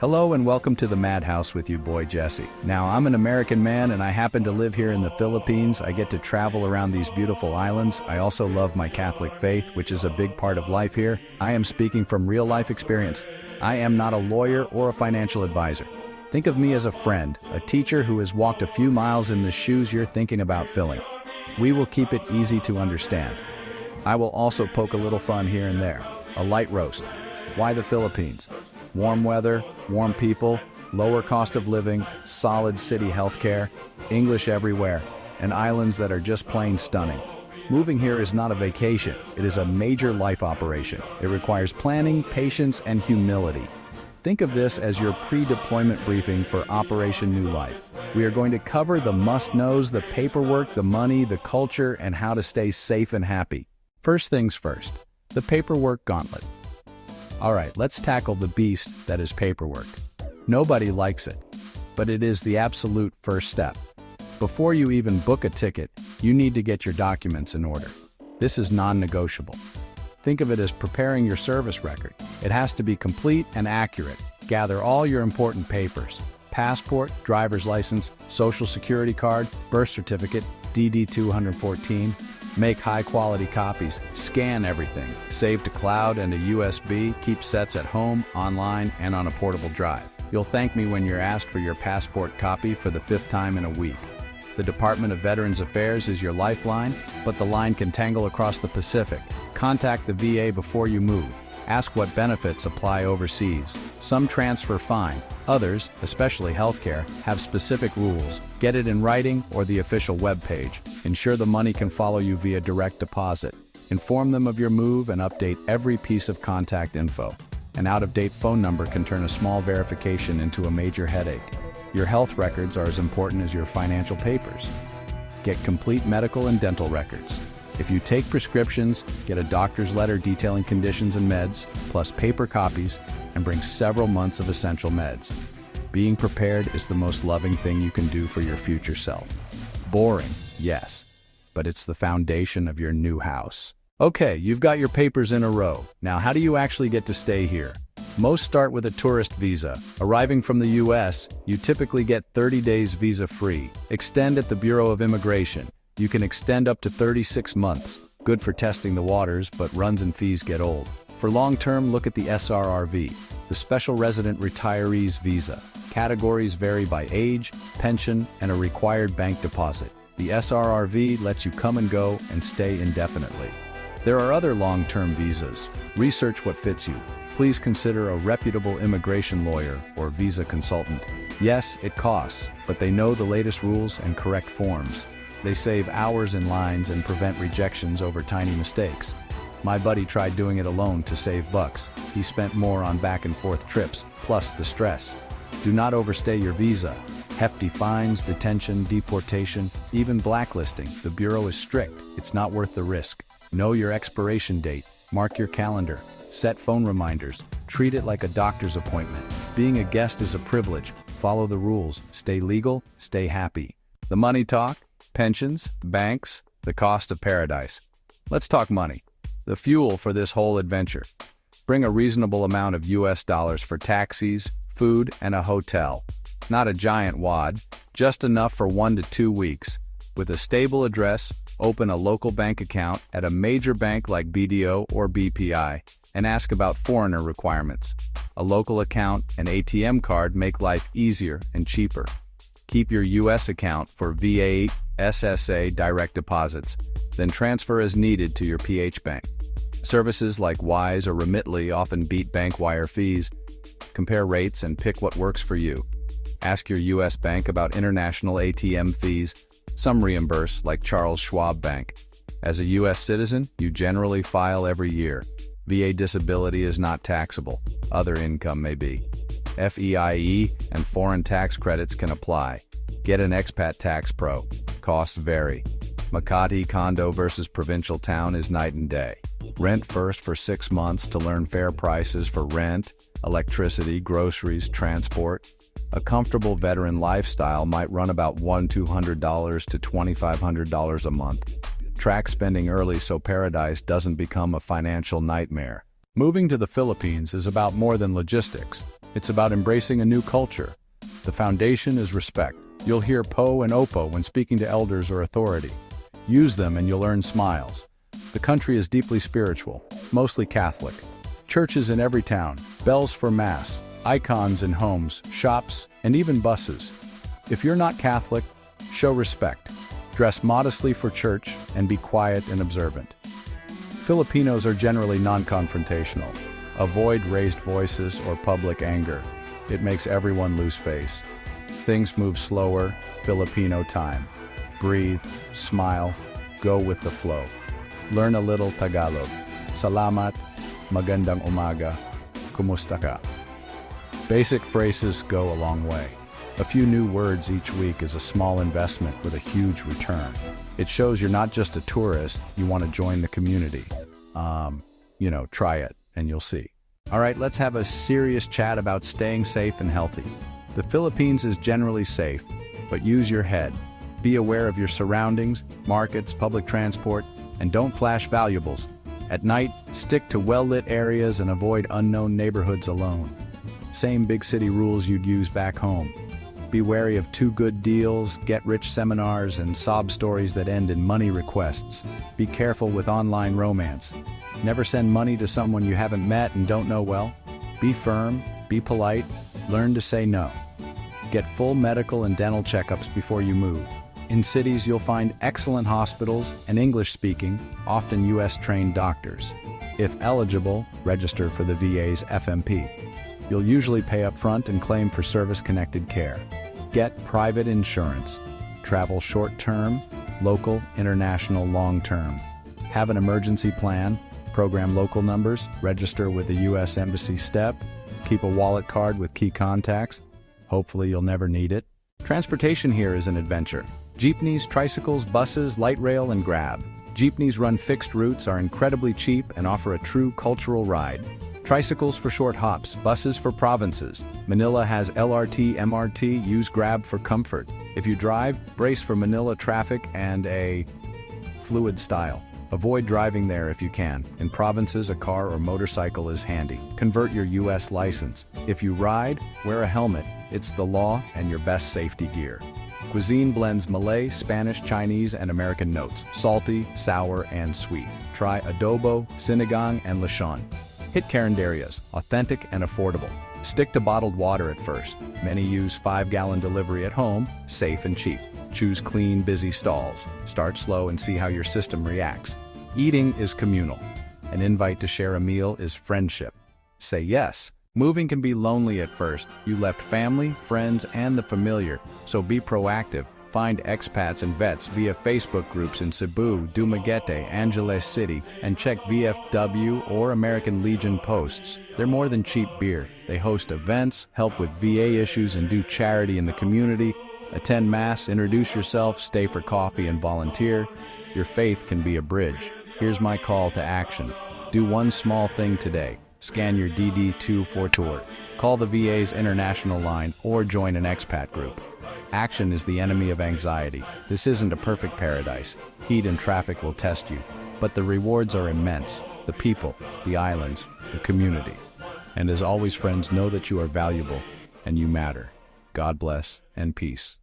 Hello and welcome to the Madhouse with you, boy Jessie. Now, I'm an American man and I happen to live here in the Philippines. I get to travel around these beautiful islands. I also love my Catholic faith, which is a big part of life here. I am speaking from real-life experience. I am not a lawyer or a financial advisor. Think of me as a friend, a teacher who has walked a few miles in the shoes you're thinking about filling. We will keep it easy to understand. I will also poke a little fun here and there. A light roast. Why the Philippines? Warm weather, warm people, lower cost of living, solid city healthcare, English everywhere, and islands that are just plain stunning. Moving here is not a vacation, it is a major life operation. It requires planning, patience, and humility. Think of this as your pre-deployment briefing for Operation New Life. We are going to cover the must-knows, the paperwork, the money, the culture, and how to stay safe and happy. First things first, the Paperwork Gauntlet. All right, let's tackle the beast that is paperwork. Nobody likes it, but it is the absolute first step. Before you even book a ticket, you need to get your documents in order. This is non-negotiable. Think of it as preparing your service record. It has to be complete and accurate. Gather all your important papers: passport, driver's license, social security card, birth certificate, DD-214. Make high-quality copies, scan everything, save to cloud and a USB, keep sets at home, online, and on a portable drive. You'll thank me when you're asked for your passport copy for the 5th time in a week. The Department of Veterans Affairs is your lifeline, but the line can tangle across the Pacific. Contact the VA before you move. Ask what benefits apply overseas. Some transfer fine. Others, especially healthcare, have specific rules. Get it in writing or the official web page. Ensure the money can follow you via direct deposit. Inform them of your move and update every piece of contact info. An out-of-date phone number can turn a small verification into a major headache. Your health records are as important as your financial papers. Get complete medical and dental records. If you take prescriptions, get a doctor's letter detailing conditions and meds, plus paper copies, and bring several months of essential meds. Being prepared is the most loving thing you can do for your future self. Boring, yes, but it's the foundation of your new house. Okay, you've got your papers in a row. Now, how do you actually get to stay here? Most start with a tourist visa. Arriving from the US, you typically get 30 days visa-free. Extend at the Bureau of Immigration. You can extend up to 36 months. Good for testing the waters, but runs and fees get old. For long-term, look at the SRRV, the Special Resident Retirees Visa. Categories vary by age, pension, and a required bank deposit. The SRRV lets you come and go and stay indefinitely. There are other long-term visas. Research what fits you. Please consider a reputable immigration lawyer or visa consultant. Yes, it costs, but they know the latest rules and correct forms. They save hours in lines and prevent rejections over tiny mistakes. My buddy tried doing it alone to save bucks. He spent more on back-and-forth trips, plus the stress. Do not overstay your visa. Hefty fines, detention, deportation, even blacklisting. The Bureau is strict. It's not worth the risk. Know your expiration date. Mark your calendar. Set phone reminders. Treat it like a doctor's appointment. Being a guest is a privilege. Follow the rules. Stay legal. Stay happy. The money talk? Pensions, banks, the cost of paradise. Let's talk money. The fuel for this whole adventure. Bring a reasonable amount of US dollars for taxis, food, and a hotel. Not a giant wad, just enough for 1 to 2 weeks. With a stable address, open a local bank account at a major bank like BDO or BPI, and ask about foreigner requirements. A local account and ATM card make life easier and cheaper. Keep your US account for VA, SSA direct deposits, then transfer as needed to your PH bank. Services like Wise or Remitly often beat bank wire fees. Compare rates and pick what works for you. Ask your US bank about international ATM fees. Some reimburse, like Charles Schwab Bank. As a US citizen, you generally file every year. VA disability is not taxable. Other income may be. FEIE and foreign tax credits can apply. Get an Expat Tax Pro. Costs vary. Makati condo versus provincial town is night and day. Rent first for 6 months to learn fair prices for rent, electricity, groceries, transport. A comfortable veteran lifestyle might run about $1,200 to $2,500 a month. Track spending early so paradise doesn't become a financial nightmare. Moving to the Philippines is about more than logistics. It's about embracing a new culture. The foundation is respect. You'll hear po and opo when speaking to elders or authority. Use them and you'll earn smiles. The country is deeply spiritual, mostly Catholic. Churches in every town, bells for mass, icons in homes, shops, and even buses. If you're not Catholic, show respect. Dress modestly for church and be quiet and observant. Filipinos are generally non-confrontational. Avoid raised voices or public anger. It makes everyone lose face. Things move slower, Filipino time. Breathe, smile, go with the flow. Learn a little Tagalog. Salamat, magandang umaga, kumusta ka? Basic phrases go a long way. A few new words each week is a small investment with a huge return. It shows you're not just a tourist, you want to join the community. Try it and you'll see. All right, let's have a serious chat about staying safe and healthy. The Philippines is generally safe, but use your head. Be aware of your surroundings, markets, public transport, and don't flash valuables. At night, stick to well-lit areas and avoid unknown neighborhoods alone. Same big city rules you'd use back home. Be wary of too good deals, get-rich seminars, and sob stories that end in money requests. Be careful with online romance. Never send money to someone you haven't met and don't know well. Be firm, be polite, learn to say no. Get full medical and dental checkups before you move. In cities, you'll find excellent hospitals and English-speaking, often US-trained doctors. If eligible, register for the VA's FMP. You'll usually pay up front and claim for service-connected care. Get private insurance. Travel short-term, local, international, long-term. Have an emergency plan. Program local numbers, register with the U.S. Embassy STEP, keep a wallet card with key contacts. Hopefully you'll never need it. Transportation here is an adventure. Jeepneys, tricycles, buses, light rail, and Grab. Jeepneys run fixed routes, are incredibly cheap, and offer a true cultural ride. Tricycles for short hops, buses for provinces. Manila has LRT, MRT, use Grab for comfort. If you drive, brace for Manila traffic and a fluid style. Avoid driving there if you can. In provinces, a car or motorcycle is handy. Convert your U.S. license. If you ride, wear a helmet. It's the law and your best safety gear. Cuisine blends Malay, Spanish, Chinese, and American notes. Salty, sour, and sweet. Try adobo, sinigang, and lechon. Hit carinderias, authentic and affordable. Stick to bottled water at first. Many use 5-gallon delivery at home, safe and cheap. Choose clean, busy stalls. Start slow and see how your system reacts. Eating is communal. An invite to share a meal is friendship. Say yes. Moving can be lonely at first. You left family, friends, and the familiar, so be proactive. Find expats and vets via Facebook groups in Cebu, Dumaguete, Angeles City, and check VFW or American Legion posts. They're more than cheap beer. They host events, help with VA issues, and do charity in the community. Attend Mass, introduce yourself, stay for coffee, and volunteer. Your faith can be a bridge. Here's my call to action. Do one small thing today. Scan your DD2 for tour. Call the VA's international line or join an expat group. Action is the enemy of anxiety. This isn't a perfect paradise. Heat and traffic will test you, but the rewards are immense. The people, the islands, the community. And as always, friends, know that you are valuable and you matter. God bless and peace.